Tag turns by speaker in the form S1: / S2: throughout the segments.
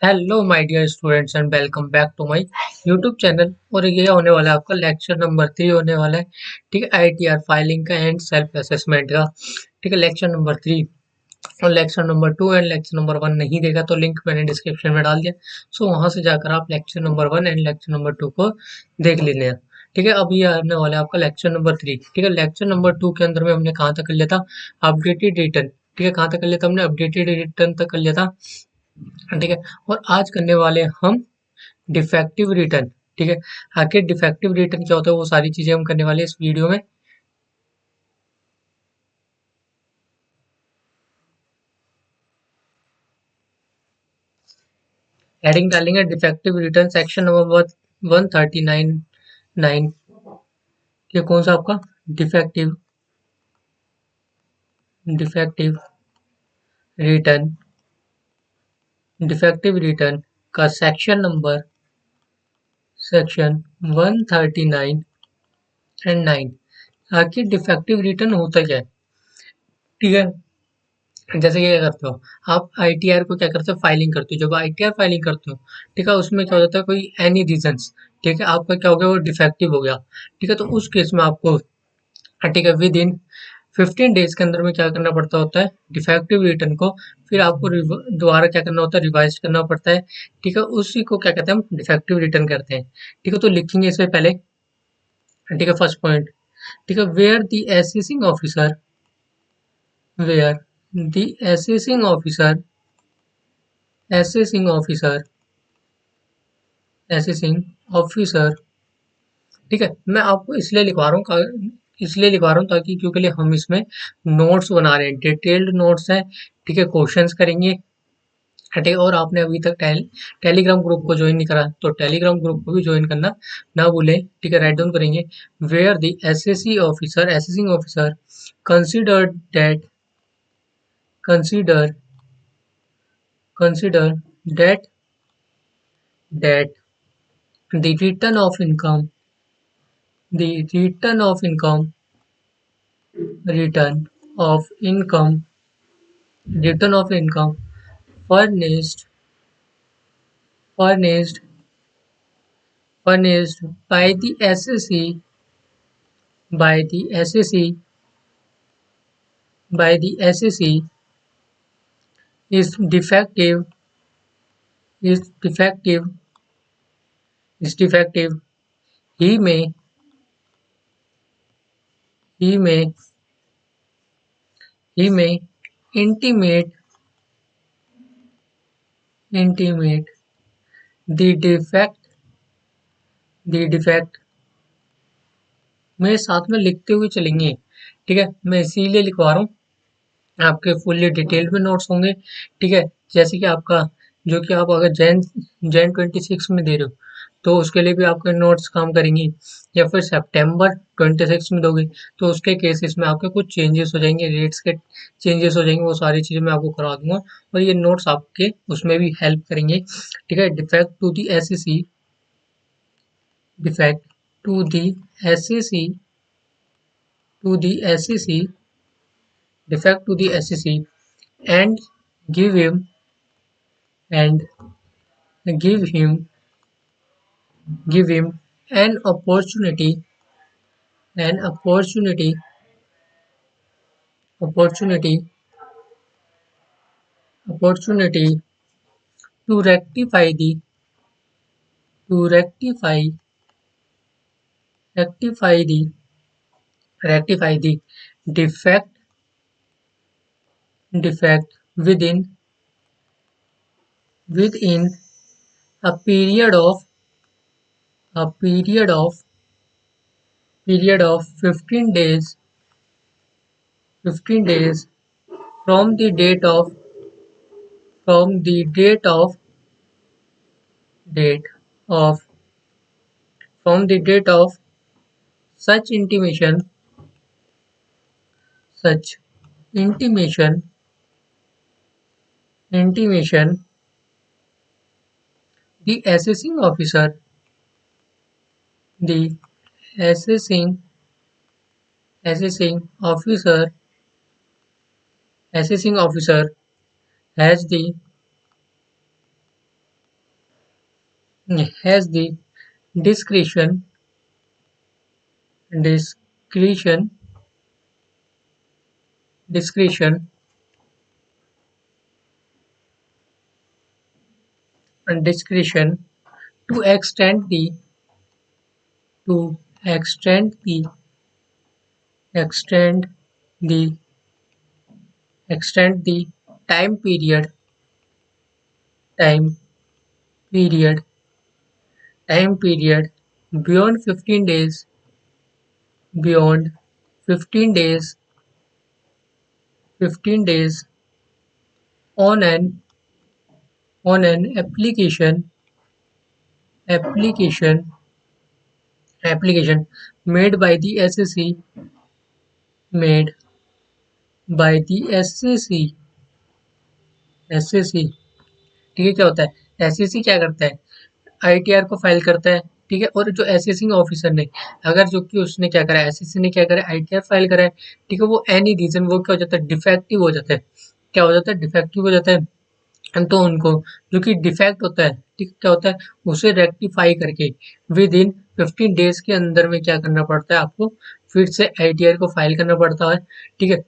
S1: Hello my dear students and welcome back to my YouTube channel. और ये होने वाला है आपका लेक्चर नंबर 3 होने वाला है। ठीक है, आईटीआर फाइलिंग का एंड सेल्फ असेसमेंट का। ठीक है, लेक्चर नंबर 3 और lecture number 2 and lecture number 1 नहीं देखा तो लिंक मैंने डिस्क्रिप्शन में डाल दिया। सो वहां से जाकर आप lecture number 1 and lecture number 2 को देख लेना। ठीक है, अब ये आने वाला है आपका लेक्चर नंबर 3। ठीक है, लेक्चर नंबर 2 के अंदर में हमने कहाँ तक कर लिया था? Updated return. ठीक है, कहाँ तक कर लिया था हमने? अपडेटेड रिटर्न तक कर लिया था। ठीक है, और आज करने वाले हैं हम डिफेक्टिव रिटर्न। ठीक है, आखिर डिफेक्टिव रिटर्न क्या होता है वो सारी चीजें हम करने वाले हैं इस वीडियो में। हेडिंग डालेंगे डिफेक्टिव रिटर्न सेक्शन नंबर 139। ये कौन सा आपका defective defective return defective return का सेक्शन 139 एंड 9। आखिर डिफेक्टिव रिटर्न होता क्या है? ठीक है, जैसे कि क्या करते हो आप आईटीआर को क्या करते हो? फाइलिंग करते हो। जब आईटीआर फाइलिंग करते हो, ठीक है, उसमें क्या हो जाता है? कोई एनी रीजंस, ठीक है, आपका क्या हो गया? वो डिफेक्टिव हो गया। ठीक है, तो उस केस में आपको, ठीक है, विद इन 15 डेज के अंदर में क्या करना पड़ता होता है? डिफेक्टिव रिटर्न को फिर आपको दोबारा क्या करना होता है? रिवाइज करना पड़ता है। ठीक है, उसी को क्या कहते हैं? हम डिफेक्टिव रिटर्न करते हैं। ठीक है, तो लिखेंगे इससे पहले। ठीक है, फर्स्ट पॉइंट। ठीक है, where the assessing officer where the assessing officer assessing officer assessing officer. ठीक है, मैं आपको इसलिए लिखवा रहा हूँ ताकि क्योंकि लिए हम इसमें नोट्स बना रहे हैं, डिटेल्ड नोट्स हैं। ठीक है, क्वेश्चंस करेंगे। ठीक है, और आपने अभी तक टेलीग्राम ग्रुप को ज्वाइन नहीं करा तो टेलीग्राम ग्रुप को भी ज्वाइन करना ना भूलें। ठीक है, राइट डाउन करेंगे। Where the SSC officer assessing officer consider that consider consider that that the return of income return of income return of income furnished furnished furnished by the SSE by the SSE by the SSE is defective is defective is defective. He may he may he may intimate intimate the defect मेरे साथ में लिखते हुए चलेंगे। ठीक है, मैं इसीलिए लिखवा रहा हूँ। आपके फुल्ली डिटेल्ड में नोट्स होंगे। ठीक है, जैसे कि आपका जो कि आप अगर जैन जैन 26 में दे रहे हो तो उसके लिए भी आपके नोट्स काम करेंगी, या फिर सितंबर 26 में दोगे तो उसके केसेस में आपके कुछ चेंजेस हो जाएंगे, रेट्स के चेंजेस हो जाएंगे। वो सारी चीज़ें मैं आपको करा दूंगा और ये नोट्स आपके उसमें भी हेल्प करेंगे। ठीक है, defect to the S C defect to the S C to the S C defect to the SEC and give him and give him give him an an opportunity opportunity to to rectify the rectify the defect defect within a a period of 15 days 15 days from the date of from the date of such such intimation intimation the the assessing assessing officer assessing officer has has the discretion discretion discretion and discretion to to extend the extend the extend the time period time period time period beyond 15 days beyond 15 days 15 days on an application application made by the SEC made by the SEC ठीक है क्या होता है SEC क्या करता है ITR को file करता है ठीक है और जो एसेसिंग ऑफिसर ने अगर जो कि उसने क्या करा एसएससी ने क्या करा आईटीआर फाइल करा है ठीक है वो एनी रीजन वो क्या हो जाता है डिफेक्टिव हो जाता है क्या हो जाता है डिफेक्टिव हो जाता है तो उनको जो कि डिफेक्ट होता है ठीक क्या होता है उसे रेक्टिफाई करके विद इन 15 डेज के अंदर में क्या करना पड़ता है आपको फिर से आईटीआर को फाइल करना पड़ता है ठीक है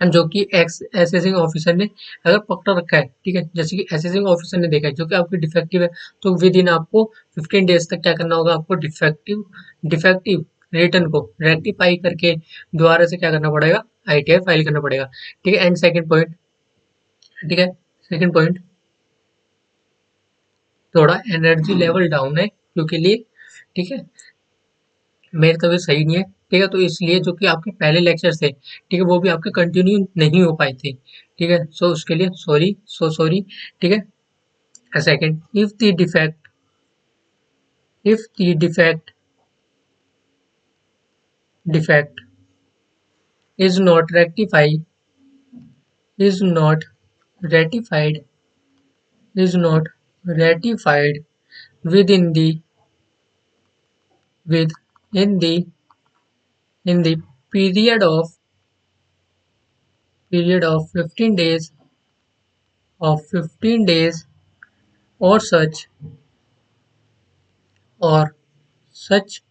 S1: जो कि एक्स असेसिंग ऑफिसर ने अगर पकड़ रखा है ठीक है जैसे कि असेसिंग ऑफिसर ने देखा है जो कि आपकी डिफेक्टिव है तो विद इन आपको 15 डेज तक क्या करना होगा आपको डिफेक्टिव रिटर्न को रेक्टिफाई करके दोबारा से क्या करना पड़ेगा आईटीआर फाइल करना पड़ेगा ठीक है एंड सेकंड पॉइंट ठीक है सेकंड पॉइंट थोड़ा एनर्जी लेवल डाउन है क्योंकि लिए ठीक है मेरी तबीयत सही नहीं है ठीक है तो इसलिए जो कि आपके पहले लेक्चर थे ठीक है वो भी आपके कंटिन्यू नहीं हो पाए थे ठीक है सो उसके लिए सॉरी ठीक है second if the defect is not is not ratified is not ratified within the within the in the period of 15 days of 15 days or or such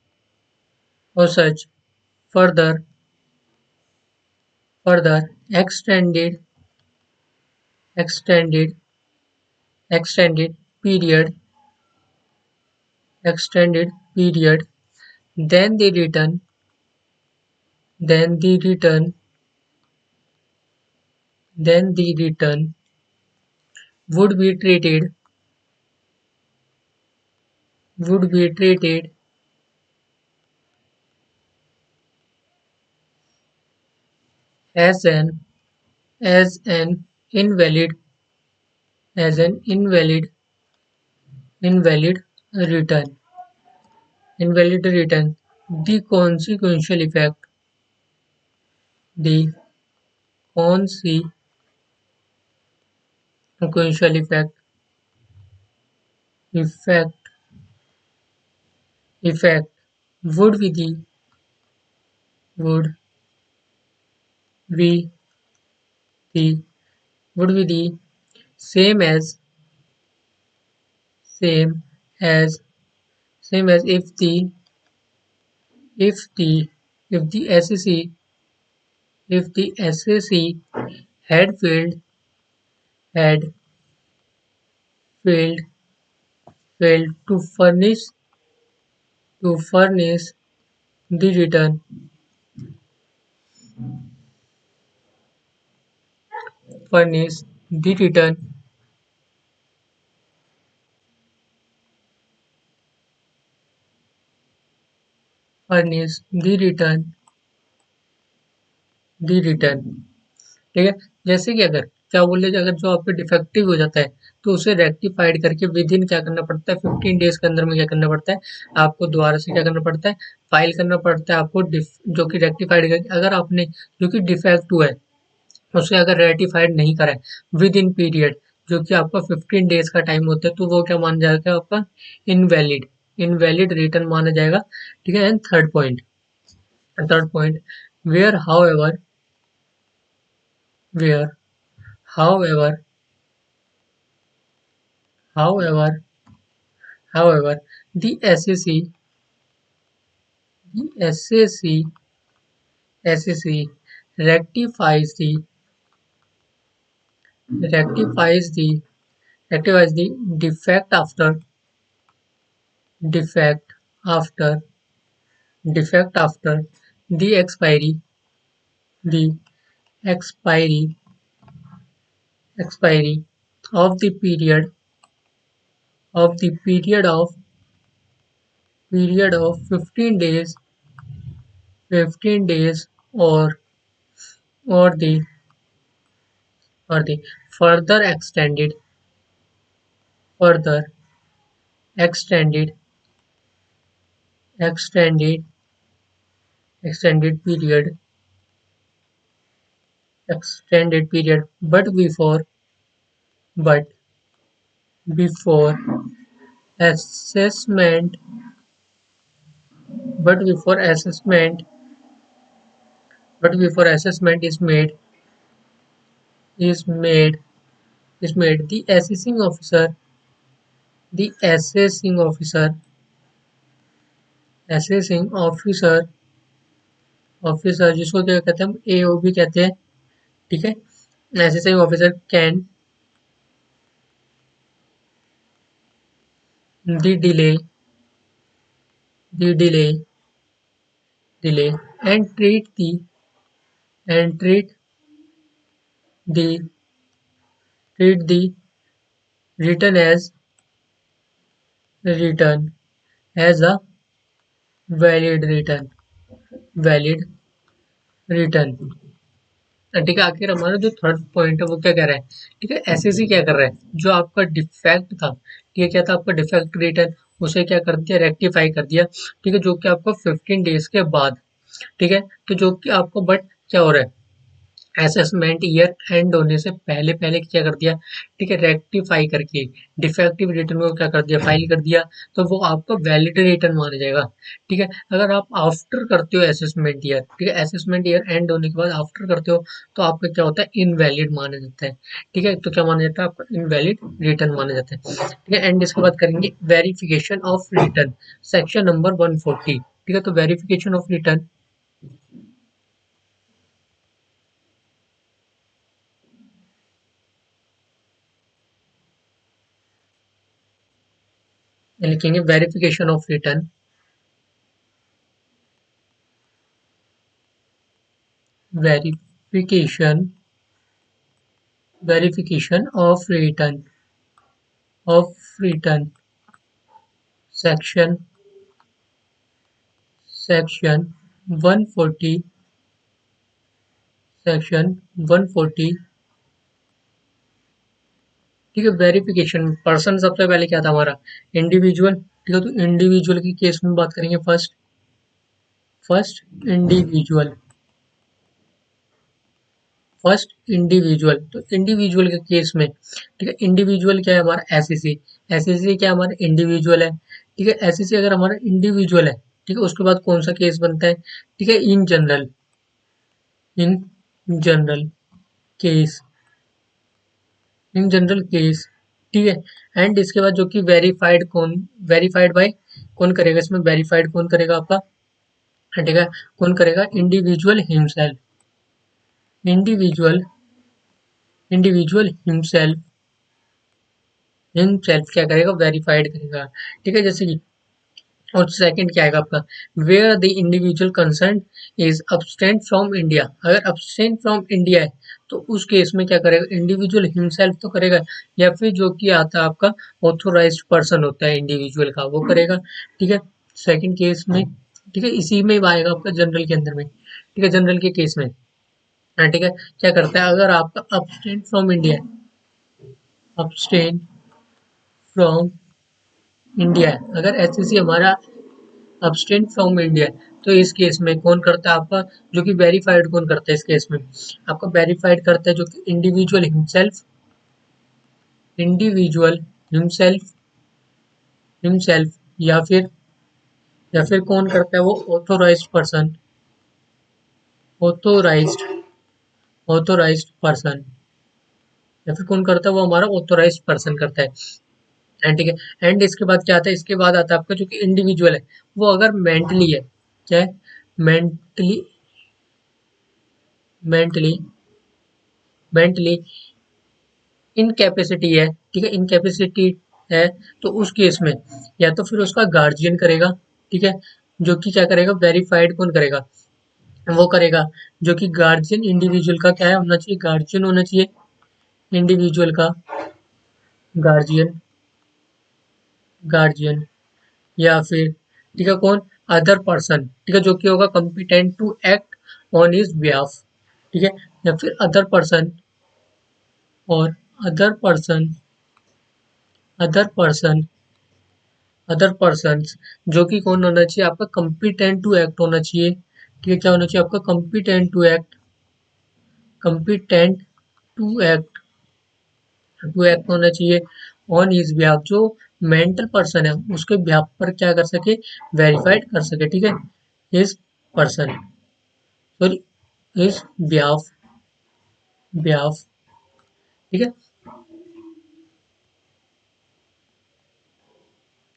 S1: such further extended extended extended period extended period then the return then the return then the return would be treated as an invalid as an invalid return the the consequential effect effect would be the would be the would be the same as same as same as if the if the SEC if the SEC had had failed failed to furnish the return furnish the return furnish the return ठीक है जैसे कि अगर क्या बोले अगर जो आपके डिफेक्टिव हो जाता है तो उसे रेक्टिफाइड करके विद इन क्या करना पड़ता है 15 डेज के अंदर में क्या करना पड़ता है आपको दोबारा से क्या करना पड़ता है फाइल करना पड़ता है आपको जो कि रेक्टिफाइड करके अगर आपने जो कि डिफेक्ट हुआ है उसे अगर रेटिफाइड नहीं करा है विद इन पीरियड जो कि आपका 15 डेज का टाइम होता है तो वो क्या माना जाएगा आपका इनवैलिड इनवैलिड रिटर्न माना जाएगा ठीक है and third point where where however however However, the SEC, the SEC rectifies the rectifies the rectifies the defect after defect after the the expiry expiry of the period of 15 days or the or the further further extended extended extended period but but before assessment but before assessment before assessment is made the assessing officer जिसको क्या कहते हैं हम AOB कहते हैं, ठीक है। Assessing officer can the delay the delay and treat the return return as a valid return valid return। ठीक है, आखिर हमारा जो थर्ड पॉइंट है वो क्या कह रहा है, ठीक है, एसएससी क्या कर रहा है, जो आपका डिफेक्ट था, ठीक है, क्या था आपका डिफेक्ट रिटर्न, उसे क्या कर दिया, रेक्टिफाई कर दिया, ठीक है, जो कि आपको 15 डेज के बाद, ठीक है, तो जो कि आपको बट क्या हो रहा है, असेसमेंट ईयर एंड होने से पहले पहले क्या कर दिया, ठीक है, रेक्टिफाई करके डिफेक्टिव रिटर्न को क्या कर दिया, फाइल कर दिया, तो वो आपका वैलिड रिटर्न माना जाएगा। ठीक है, अगर आप आफ्टर करते हो असेसमेंट ईयर, ठीक है, असेसमेंट ईयर एंड होने के बाद आफ्टर करते हो तो आपका क्या होता है, इनवैलिड माना जाता है। ठीक है, तो क्या माना जाता है, आपका इनवैलिड रिटर्न माना जाता है। ठीक है, एंड इसके बाद करेंगे verification of return, section number 140। ठीक है, तो वेरिफिकेशन ऑफ रिटर्न लिखेंगे, verification of return verification verification of return section section 140 section 140। ठीक है, वेरिफिकेशन पर्सन सबसे पहले क्या था हमारा, इंडिविजुअल। ठीक है, तो इंडिविजुअल की केस में बात करेंगे, फर्स्ट इंडिविजुअल फर्स्ट इंडिविजुअल, तो इंडिविजुअल के केस में, ठीक है, इंडिविजुअल क्या है हमारा, एसईसी एसईसी क्या हमारा, इंडिविजुअल है। ठीक है, एसईसी अगर हमारा इंडिविजुअल है, ठीक है, उसके बाद कौन सा केस बनता है, ठीक है, in general case in general case. ठीक है, एंड इसके बाद जो कि वेरीफाइड बाय कौन करेगा, इसमें वेरीफाइड कौन करेगा आपका, ठीक है, कौन करेगा, इंडिविजुअल इंडिविजुअल हिमसेल्फ क्या करेगा, वेरीफाइड करेगा। ठीक है, जैसे कि और सेकंड क्या आएगा आपका, where the individual concerned is absent from India, अगर अब्सटेंट फ्रॉम इंडिया है तो उस केस में क्या करेगा, इंडिविजुअल हिमसेल्फ तो करेगा, या फिर जो कि आता है आपका ऑथोराइज्ड पर्सन होता है इंडिविजुअल का, वो करेगा। ठीक है, सेकंड केस में, ठीक है, इसी में आएगा आपका जनरल के अंदर में। ठीक है, जनरल के केस में, हाँ, ठीक है, क्या करता है, अगर आपका absent from India absent from India है, अगर एससीसी हमारा अब्सटेंट फ्रॉम इंडिया, तो इस केस में कौन करता है आपका, जो कि वेरीफाइड कौन करता है इस केस में, आपका वेरीफाइड करता है जो कि इंडिविजुअल हिमसेल्फ हिमसेल्फ या फिर कौन करता है, वो authorised person authorised authorised person या फिर कौन करता है, वो हमारा ऑथोराइज्ड पर्सन करता है। एंड ठीक है, एंड इसके बाद क्या आता है, इसके बाद आता है आपका जो कि इंडिविजुअल है, वो अगर मेंटली है, क्या है, मेंटली मेंटली मेंटली इनकैपेसिटी है, ठीक है, इनकैपेसिटी है, तो उस केस में या तो फिर उसका गार्जियन करेगा, ठीक है, जो कि क्या करेगा, वेरीफाइड कौन करेगा, वो करेगा, जो कि गार्जियन इंडिविजुअल का क्या है होना चाहिए, गार्जियन होना चाहिए इंडिविजुअल का, गार्जियन गार्जियन या फिर ठीक है कौन, अदर पर्सन, ठीक है, जो कि होगा competent to act on his behalf, ठीक है, या फिर अदर पर्सन, और other person other person other persons, जो कि कौन होना चाहिए आपका, कॉम्पिटेंट टू एक्ट होना चाहिए, ठीक है, क्या होना चाहिए आपका, कॉम्पिटेंट टू एक्ट होना चाहिए ऑन हिज बिहाफ, जो मेंटल पर्सन है उसके बिहाफ पर क्या कर सके, वेरीफाइड कर सके, ठीक है, his person, sorry, his behalf, behalf, ठीक है,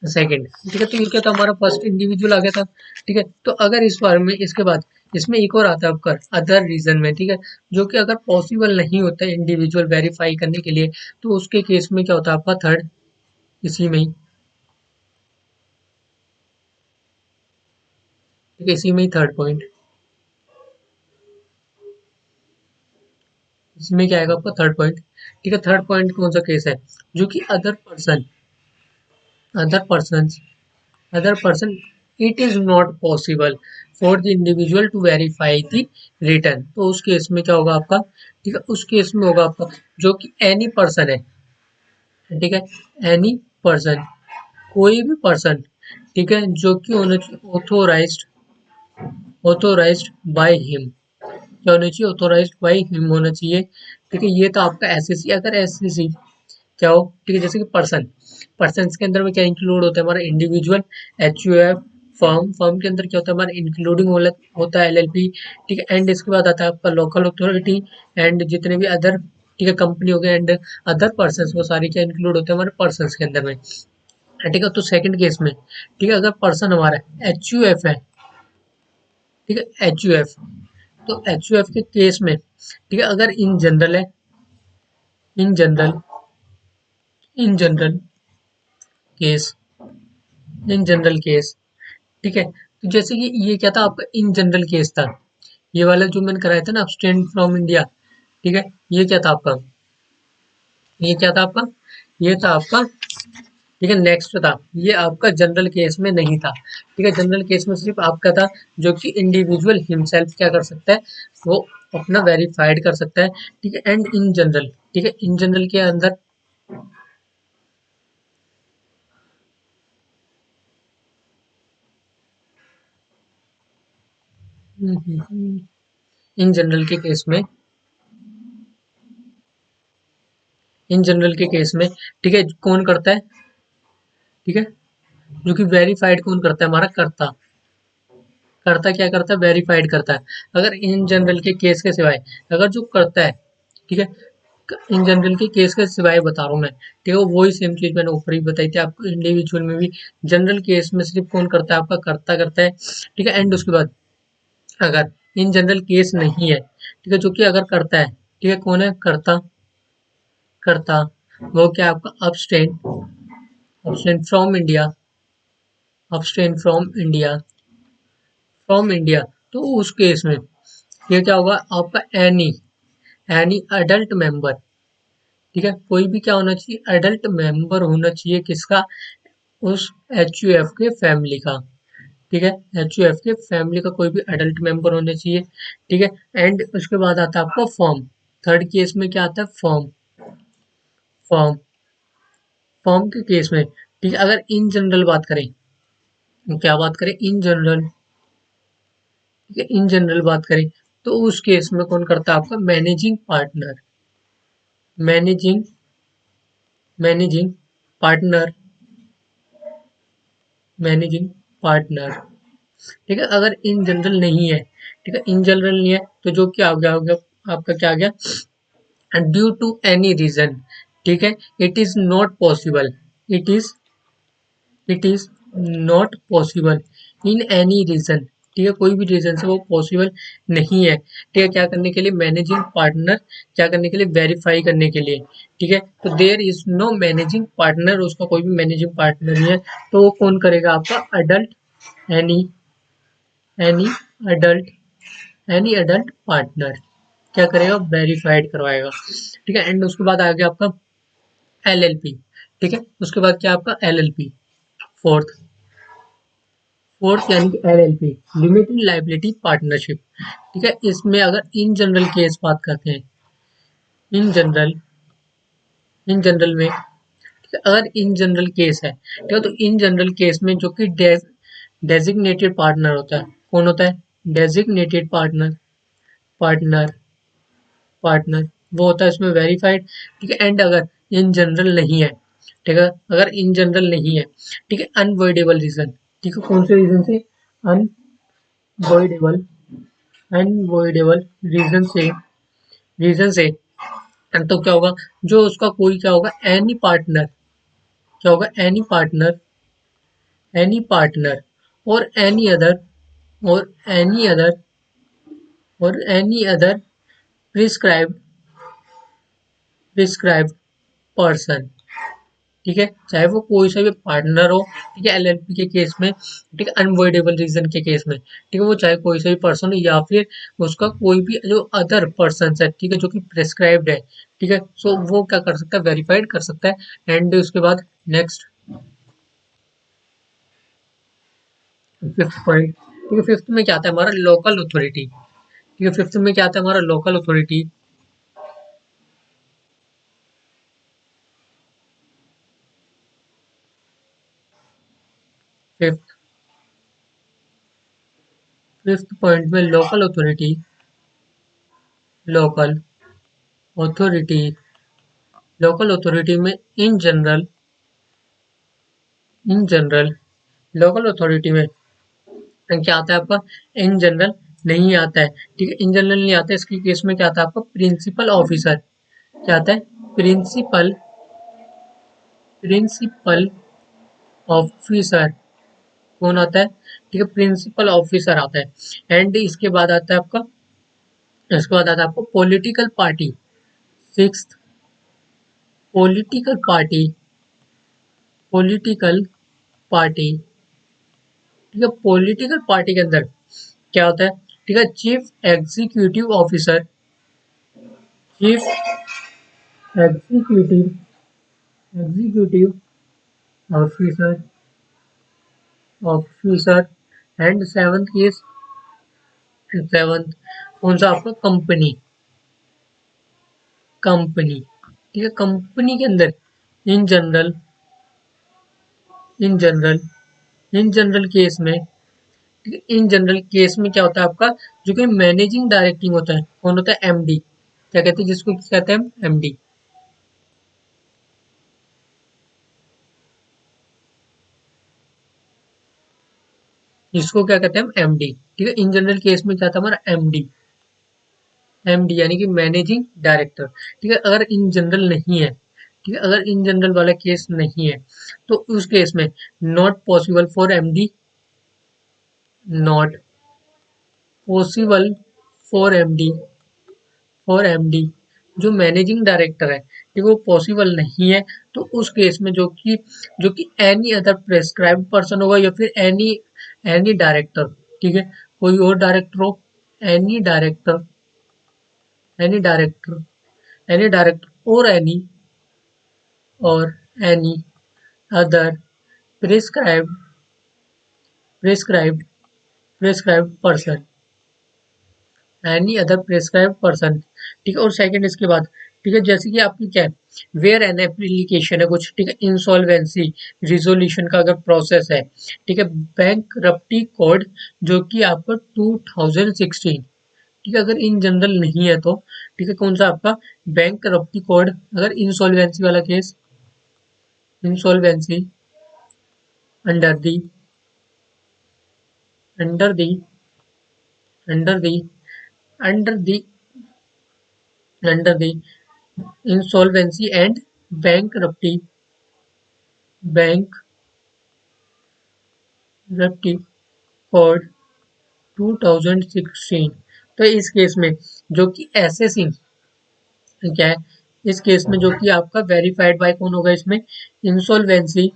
S1: सेकंड, ठीक है, तो ये क्या था, हमारा फर्स्ट इंडिविजुअल आ गया था, ठीक है, तो अगर इस बार में इसके बाद इसमें एक और आता है आपका अदर रीजन में, ठीक है, जो कि अगर पॉसिबल नहीं होता है इंडिविजुअल वेरीफाई करने के लिए, तो उसके केस में क्या होता है आपका थर्ड, इसी में ही, ठीक है, इसी में ही थर्ड पॉइंट, इसमें क्या आएगा आपका थर्ड पॉइंट, ठीक है, थर्ड पॉइंट कौन सा केस है, जो कि other person other person it is not possible for the individual to verify the return, तो उस केस में क्या होगा आपका, ठीक है, उस केस में होगा आपका जो कि एनी पर्सन है, ठीक है, एनी पर्सन, कोई भी पर्सन, ठीक है, जो कि होना चाहिए ऑथोराइज्ड बाय हिम, क्या होना चाहिए, ऑथोराइज्ड बाय हिम होना चाहिए, ठीक है, ये तो आपका एसएससी, अगर एसएससी क्या हो, ठीक है, जैसे कि पर्सन के अंदर में क्या इंक्लूड होता है हमारा, इंडिविजुअल, एचयूएफ, फर्म के अंदर क्या होता है हमारा, इंक्लूडिंग होता है एलएलपी, ठीक है, एंड इसके बाद आता है आपका लोकल अथॉरिटी, एंड जितने भी अदर, ठीक है, कंपनी हो गए, एंड अदर पर्सन, वो सारी क्या इंक्लूड होते हैं हमारे पर्सन के अंदर में, ठीक है, तो सेकंड केस में, ठीक है, अगर पर्सन हमारा एचयूएफ है, ठीक है, एचयूएफ, तो एचयूएफ के केस में, ठीक है, अगर in general in general case in general case, ठीक है, तो जैसे कि ये क्या था आपका, इन जनरल केस था, ये वाला जो मैंने कराया था ना, abstain फ्रॉम इंडिया, ठीक है, ये क्या था आपका, ये क्या था आपका, ये था आपका, ठीक है, नेक्स्ट था, ये आपका जनरल केस में नहीं था, ठीक है, जनरल केस में सिर्फ आपका था, जो कि इंडिविजुअल हिमसेल्फ क्या कर सकता है, वो अपना वेरीफाइड कर सकता है, ठीक है, एंड इन जनरल, ठीक है, इन जनरल के अंदर, इन जनरल के केस में, इन जनरल के केस में, ठीक है, कौन करता है, ठीक है, जो कि वेरीफाइड कौन करता है, हमारा कर्ता, कर्ता क्या करता है, वेरीफाइड करता है, अगर इन जनरल के केस के सिवाय, अगर जो करता है, ठीक है, इन जनरल के केस के सिवाय बता रहा हूँ मैं, ठीक है, वही सेम चीज मैंने ऊपर ही बताई थी आपको, इंडिविजुअल में भी जनरल केस में सिर्फ कौन करता है, आपका कर्ता करता है, ठीक है, एंड उसके बाद अगर इन जनरल केस नहीं है, ठीक है, जो कि अगर करता है, ठीक है, कौन है कर्ता, कर्ता, वो क्या आपका abstain from India, abstain from India, तो उस केस में ये क्या होगा आपका, एनी अडल्ट मेंबर, ठीक है, कोई भी क्या होना चाहिए, अडल्ट मेंबर होना चाहिए, किसका, उस एच यू एफ के फैमिली का, ठीक है, एच यू एफ के फैमिली का कोई भी अडल्ट मेंबर होना चाहिए, ठीक है, एंड उसके बाद आता है आपका फॉर्म, थर्ड केस में क्या आता है, फॉर्म फॉर्म के केस में, ठीक है, अगर इन जनरल बात करें, क्या बात करें, इन जनरल, ठीक है, इन जनरल बात करें, तो उस केस में कौन करता है आपका, managing managing partner managing partner, ठीक है, अगर इन जनरल नहीं है, ठीक है, इन जनरल नहीं है, तो जो क्या हो गया आपका, क्या आ गया, ड्यू टू एनी रीजन, ठीक है, it is not possible, it is it is not possible in any reason. ठीक है, कोई भी रीजन से वो पॉसिबल नहीं है। ठीक है, क्या करने के लिए? मैनेजिंग पार्टनर क्या करने के लिए? वेरीफाई करने के लिए। ठीक है, तो there is no managing partner, उसका कोई भी मैनेजिंग पार्टनर नहीं है, तो वो कौन करेगा? आपका adult, any any adult any adult partner क्या करेगा? वेरीफाइड करवाएगा। ठीक है, एंड उसके बाद आ गया आपका एलएलपी। ठीक है, उसके बाद क्या आपका एलएलपी? फोर्थ फोर्थ यानी कि एलएलपी, लिमिटेड लाइबिलिटी पार्टनरशिप। ठीक है, इसमें अगर इन जनरल केस बात करते हैं, इन जनरल इन जनरल में, ठीक है, अगर इन जनरल केस है, ठीक है, तो इन जनरल केस में जो कि डेजिग्नेटेड पार्टनर होता है, कौन होता है? डेजिग्नेटेड पार्टनर पार्टनर वो होता है इसमें वेरीफाइड। ठीक है, एंड अगर इन जनरल नहीं है, ठीक है, अगर इन जनरल नहीं है, ठीक है, अनवॉइडेबल रीजन, ठीक है, कौन से रीजन से? अनवॉइडेबल अनवॉइडेबल रीजन से तो क्या होगा? जो उसका कोई क्या होगा? एनी पार्टनर, क्या होगा? एनी पार्टनर और और any other any other prescribed prescribed person. ठीक है, चाहे वो कोई सा भी पार्टनर हो, ठीक है, एलएलपी के केस में, ठीक है, अनवॉइडेबल रीजन के केस में, ठीक है, वो चाहे कोई सा भी पर्सन हो या फिर उसका कोई भी जो अदर पर्सन है, ठीक है, जो कि प्रेस्क्राइब्ड है, ठीक है, सो वो क्या कर सकता है? वेरीफाइड कर सकता है। एंड उसके बाद नेक्स्ट फिफ्थ पॉइंट, ठीक है, फिफ्थ में क्या आता है हमारा? Local authority. ठीक है, फिफ्थ में क्या आता है हमारा? Local authority. Fifth fifth point में लोकल अथॉरिटी लोकल अथॉरिटी में इन जनरल लोकल अथॉरिटी में क्या आता है आपका? इन जनरल नहीं आता है। ठीक है, इन जनरल नहीं आता है, इसके केस में क्या आता है आपका? Principal officer. क्या आता है? प्रिंसिपल ऑफिसर कौन आता है? ठीक है, प्रिंसिपल ऑफिसर आता है। एंड इसके बाद आता है आपको political party. Sixth, political party political party ठीक है, पॉलिटिकल पार्टी के अंदर क्या होता है? ठीक है, chief executive officer chief executive executive officer officer and seventh कौन सा आपका? कंपनी। ठीक है, कंपनी के अंदर in general in general in general case में, ठीक है, इन जनरल केस में क्या होता है आपका? जो कि मैनेजिंग डायरेक्टिंग होता है, कौन होता है? एमडी। क्या कहते हैं जिसको? कहते हैं एमडी। इसको क्या कहते हैं? हम एमडी। ठीक है, इन जनरल केस में क्या था हमारा? एमडी। एमडी यानी कि मैनेजिंग डायरेक्टर। ठीक है, अगर इन जनरल नहीं है, ठीक है, अगर इन जनरल वाला केस नहीं है, तो उस केस में not possible for MD not possible for MD for MD, जो मैनेजिंग डायरेक्टर है, ठीक है, वो पॉसिबल नहीं है, तो उस केस में जो कि एनी अदर प्रेस्क्राइब्ड पर्सन होगा या फिर एनी डायरेक्टर, ठीक है, कोई और डायरेक्टर हो, any director any director any director और any other prescribed prescribed prescribed person any other prescribed person. ठीक है, और सेकंड इसके बाद, ठीक है, जैसे कि आपकी क्या है? वेयर एन एप्लीकेशन है कुछ, ठीक है, इंसॉल्वेंसी रिजोल्यूशन का अगर प्रोसेस है, ठीक है, बैंक रप्टी कोड जो कि आपका 2016, ठीक है, अगर इन जनरल नहीं है तो, ठीक है, कौन सा आपका? Bankruptcy code. अगर इंसॉल्वेंसी वाला case, insolvency under the under the under the under the under the insolvency and bank bankruptcy code 2016। तो इस केस में जो कि एसएससी क्या है, इस केस में जो कि आपका वेरीफाइड बाय कौन होगा इसमें, insolvency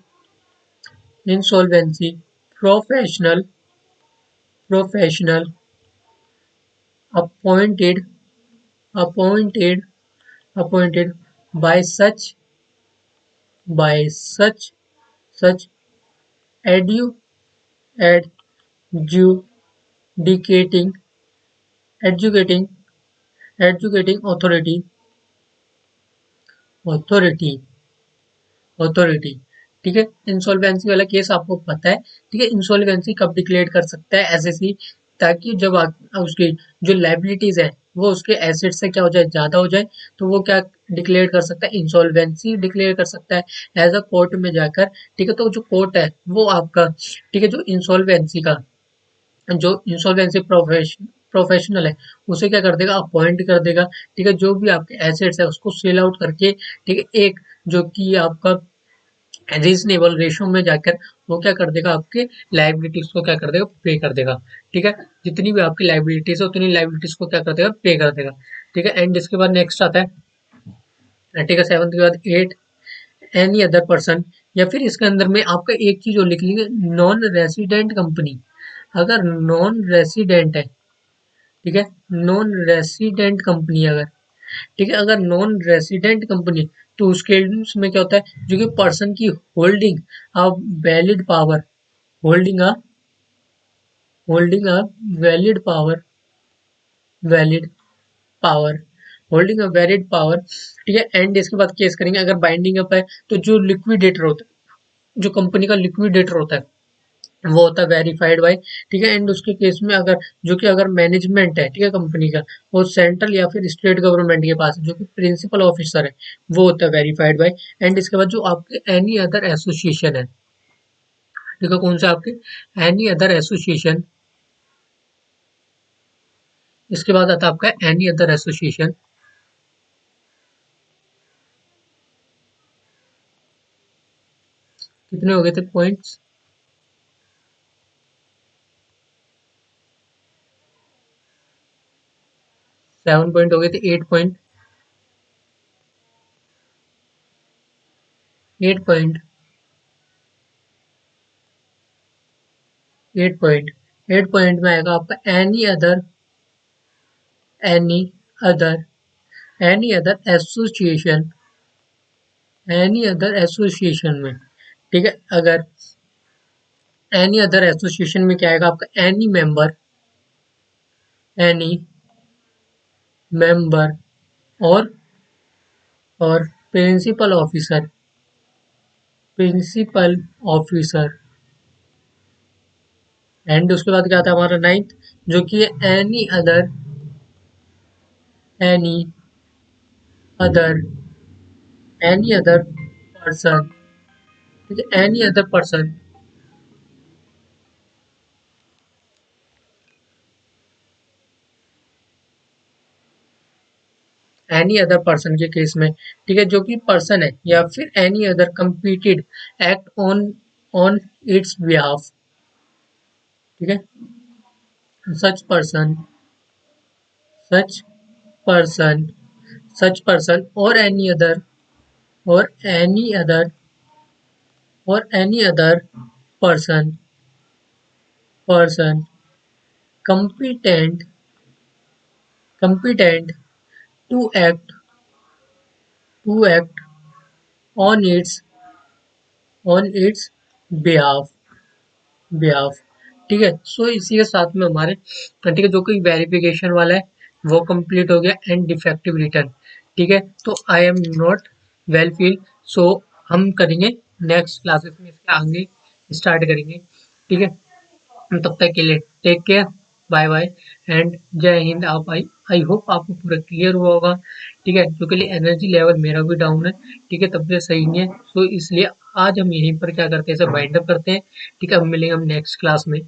S1: insolvency professional professional appointed appointed appointed by such एडु adjudicating educating educating authority authority. ठीक है, इंसॉल्वेंसी वाला केस आपको पता है। ठीक है, इंसॉल्वेंसी कब डिक्लेयर कर सकता है एसएससी, ताकि जब उसकी जो लाइबिलिटीज है वो उसके एसेट से क्या हो जाए, ज्यादा हो जाए, तो वो क्या डिक्लेयर कर सकता है, इंसॉल्वेंसी डिक्लेयर कर सकता है एज अ कोर्ट में जाकर। ठीक है, तो जो कोर्ट है वो आपका, ठीक है, जो इंसॉल्वेंसी का, जो इंसॉल्वेंसी प्रोफेशनल है उसे क्या कर देगा, अपॉइंट कर देगा। ठीक है, जो भी आपके एसेट्स है उसको सेल आउट करके, ठीक है, एक जो कि आपका रीजनेबल रेशो में जाकर वो क्या कर देगा, आपके लाइबिलिटीज को क्या कर देगा, पे कर देगा। ठीक है, जितनी भी आपकी लाइबिलिटीज है उतनी लाइबिलिटीज को क्या कर देगा, पे कर देगा। ठीक है, एंड इसके बाद नेक्स्ट आता है, ठीक है, सेवंथ के बाद एट, एनी अदर पर्सन, या फिर इसके अंदर में आपका एक चीज और लिख लेंगे, नॉन रेसिडेंट कंपनी। अगर नॉन रेसिडेंट है, ठीक है, नॉन रेसिडेंट कंपनी अगर, ठीक है, अगर नॉन रेसिडेंट कंपनी, तो उसके में क्या होता है, जो कि पर्सन की holding a valid power, holding a holding a valid power valid power holding a valid power. ठीक है, एंड इसके बाद केस करेंगे, अगर बाइंडिंग अप है तो जो लिक्विडेटर होता है, जो कंपनी का लिक्विडेटर होता है वो होता है वेरीफाइड बाय। ठीक है, एंड उसके केस में अगर, जो कि अगर मैनेजमेंट है, ठीक है, कंपनी का, वो सेंट्रल या फिर स्टेट गवर्नमेंट के पास है, जो कि प्रिंसिपल ऑफिसर है, वो होता है वेरीफाइड बाय। एंड इसके बाद जो आपके एनी अदर एसोसिएशन है, ठीक है, कौन सा आपके एनी अदर एसोसिएशन, इसके बाद आता है आपका एनी अदर एसोसिएशन। कितने हो गए थे पॉइंट्स, 7 पॉइंट हो गए थे, 8 पॉइंट, 8 पॉइंट, 8 पॉइंट, 8 पॉइंट में आएगा आपका any other any other association, any other association में, ठीक है, अगर एनी अदर एसोसिएशन में क्या आएगा आपका, एनी मेंबर और principal officer, principal officer. And उसके बाद क्या था हमारा नाइन्थ, जो कि any other any other person, ठीक है, any other person, any other person के केस में, ठीक है, जो कि पर्सन है या फिर any other completed act on its behalf, ठीक है, such person such person such person और any other person person competent competent to act on its behalf behalf। ठीक है, सो इसी के साथ में हमारे, ठीक है, जो कोई वेरिफिकेशन वाला है वो कंप्लीट हो गया, एंड डिफेक्टिव रिटर्न। ठीक है, तो I am not well feel, so हम करेंगे नेक्स्ट क्लासेस में इसके आगे स्टार्ट करेंगे। ठीक है, तब तक के लिए take care, bye bye, and Jai Hind. आप आई आई होप आपको पूरा क्लियर हुआ होगा। ठीक है, क्योंकि एनर्जी लेवल मेरा भी डाउन है, ठीक है, तबीयत सही नहीं है, सो इसलिए आज हम यहीं पर क्या करते हैं, इसे वाइंड अप करते हैं। ठीक है, अब मिलेंगे हम नेक्स्ट क्लास में।